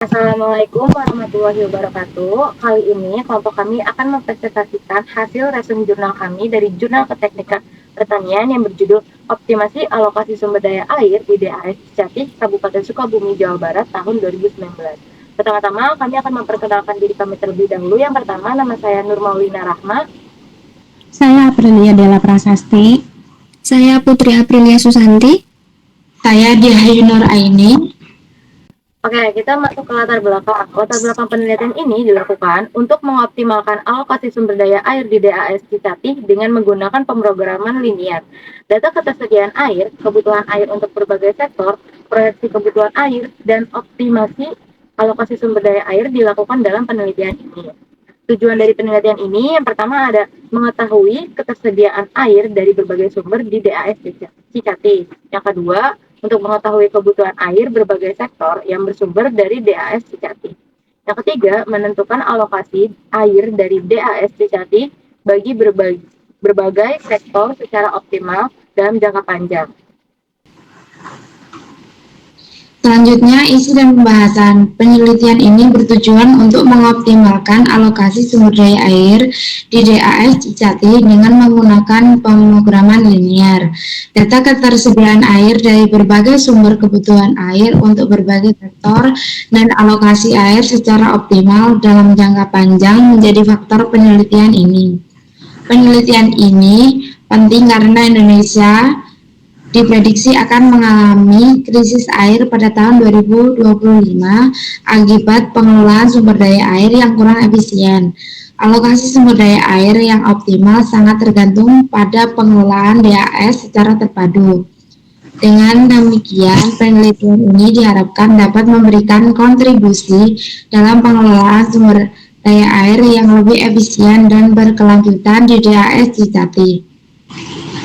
Assalamualaikum warahmatullahi wabarakatuh. Kali ini kelompok kami akan mempresentasikan hasil resume jurnal kami dari Jurnal Keteknikan Pertanian yang berjudul Optimasi Alokasi Sumber Daya Air di DAS Jati, Kabupaten Sukabumi, Jawa Barat tahun 2019. Pertama-tama kami akan memperkenalkan diri kami terlebih dahulu. Yang pertama, nama saya Nur Maulina Rahma. Saya Aprilia Della Prasasti. Saya Putri Aprilia Susanti. Saya Diah Nur Aini. Oke, kita masuk ke latar belakang. Latar belakang penelitian ini dilakukan untuk mengoptimalkan alokasi sumber daya air di DAS Cicatih dengan menggunakan pemrograman linear. Data ketersediaan air, kebutuhan air untuk berbagai sektor, proyeksi kebutuhan air, dan optimasi alokasi sumber daya air dilakukan dalam penelitian ini. Tujuan dari penelitian ini yang pertama ada mengetahui ketersediaan air dari berbagai sumber di DAS Cicatih. Yang kedua, untuk mengetahui kebutuhan air berbagai sektor yang bersumber dari DAS Cicatih. Yang ketiga, menentukan alokasi air dari DAS Cicatih bagi berbagai sektor secara optimal dalam jangka panjang. Selanjutnya, isi dan pembahasan. Penelitian ini bertujuan untuk mengoptimalkan alokasi sumber daya air di DAS Cicatih dengan menggunakan pemrograman linear. Data ketersediaan air dari berbagai sumber kebutuhan air untuk berbagai sektor dan alokasi air secara optimal dalam jangka panjang menjadi faktor penelitian ini. Penelitian ini penting karena Indonesia diprediksi akan mengalami krisis air pada tahun 2025 akibat pengelolaan sumber daya air yang kurang efisien. Alokasi sumber daya air yang optimal sangat tergantung pada pengelolaan DAS secara terpadu. Dengan demikian, penelitian ini diharapkan dapat memberikan kontribusi dalam pengelolaan sumber daya air yang lebih efisien dan berkelanjutan di DAS Cicatih.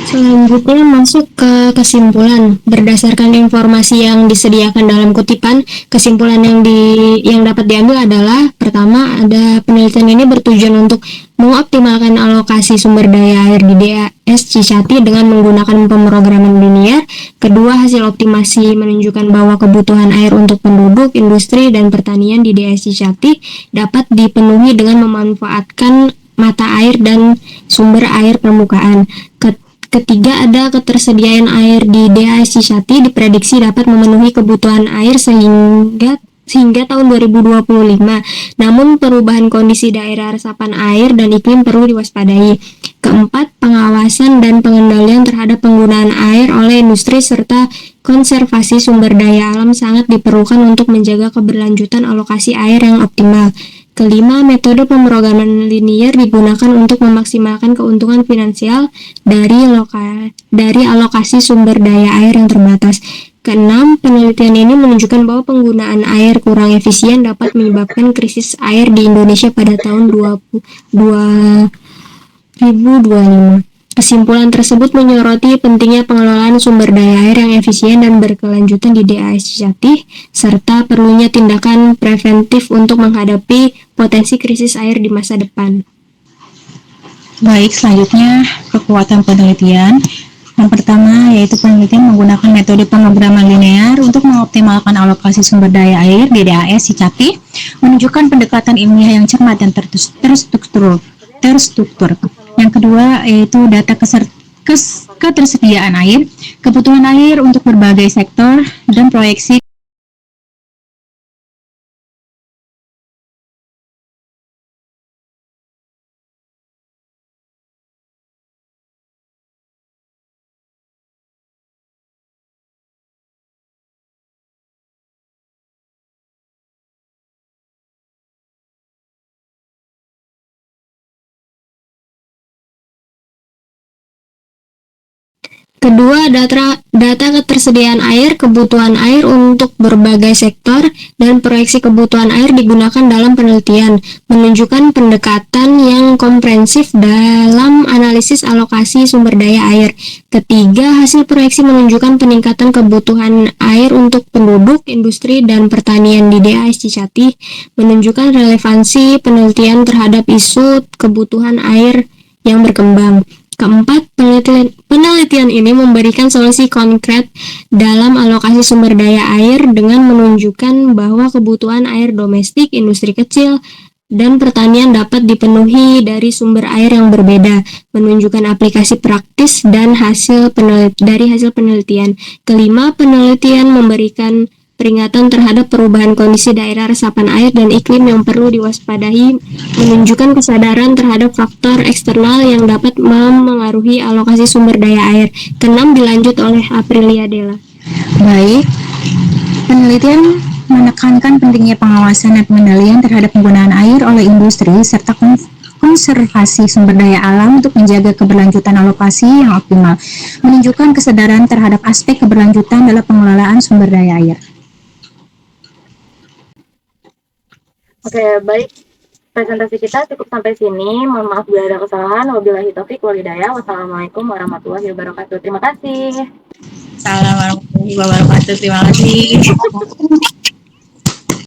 Selanjutnya masuk ke kesimpulan. Berdasarkan informasi yang disediakan dalam kutipan, kesimpulan yang dapat diambil adalah pertama, ada penelitian ini bertujuan untuk mengoptimalkan alokasi sumber daya air di DAS Cicatih dengan menggunakan pemrograman linear. Kedua, hasil optimasi menunjukkan bahwa kebutuhan air untuk penduduk, industri, dan pertanian di DAS Cicatih dapat dipenuhi dengan memanfaatkan mata air dan sumber air permukaan. Ketiga, ada ketersediaan air di DAS Cicatih diprediksi dapat memenuhi kebutuhan air sehingga tahun 2025. Namun perubahan kondisi daerah resapan air dan iklim perlu diwaspadai. Keempat, pengawasan dan pengendalian terhadap penggunaan air oleh industri serta konservasi sumber daya alam sangat diperlukan untuk menjaga keberlanjutan alokasi air yang optimal. Kelima, metode pemrograman linear digunakan untuk memaksimalkan keuntungan finansial dari alokasi sumber daya air yang terbatas. Keenam, penelitian ini menunjukkan bahwa penggunaan air kurang efisien dapat menyebabkan krisis air di Indonesia pada tahun 2025. Kesimpulan tersebut menyoroti pentingnya pengelolaan sumber daya air yang efisien dan berkelanjutan di DAS Cicatih, serta perlunya tindakan preventif untuk menghadapi potensi krisis air di masa depan. Baik, selanjutnya kekuatan penelitian. Yang pertama yaitu penelitian menggunakan metode pemrograman linear untuk mengoptimalkan alokasi sumber daya air di DAS Cicatih, menunjukkan pendekatan ilmiah yang cermat dan terstruktur. Yang kedua yaitu data ketersediaan air, kebutuhan air untuk berbagai sektor, dan proyeksi Kedua, data ketersediaan air, kebutuhan air untuk berbagai sektor, dan proyeksi kebutuhan air digunakan dalam penelitian, menunjukkan pendekatan yang komprehensif dalam analisis alokasi sumber daya air. Ketiga, hasil proyeksi menunjukkan peningkatan kebutuhan air untuk penduduk, industri, dan pertanian di DAS Cicatih, menunjukkan relevansi penelitian terhadap isu kebutuhan air yang berkembang. Keempat, penelitian ini memberikan solusi konkret dalam alokasi sumber daya air dengan menunjukkan bahwa kebutuhan air domestik, industri kecil, dan pertanian dapat dipenuhi dari sumber air yang berbeda, menunjukkan aplikasi praktis dan hasil penelitian. Kelima, penelitian memberikan peringatan terhadap perubahan kondisi daerah resapan air dan iklim yang perlu diwaspadai, menunjukkan kesadaran terhadap faktor eksternal yang dapat memengaruhi alokasi sumber daya air. Keenam, dilanjut oleh Aprilia Della. Baik, penelitian menekankan pentingnya pengawasan dan pengendalian terhadap penggunaan air oleh industri serta konservasi sumber daya alam untuk menjaga keberlanjutan alokasi yang optimal, menunjukkan kesadaran terhadap aspek keberlanjutan dalam pengelolaan sumber daya air. Oke, baik. Presentasi kita cukup sampai sini. Mohon maaf bila ada kesalahan. Wabillahi taufiq wal hidayah. Wassalamualaikum warahmatullahi wabarakatuh. Terima kasih. Assalamualaikum warahmatullahi wabarakatuh. Terima kasih.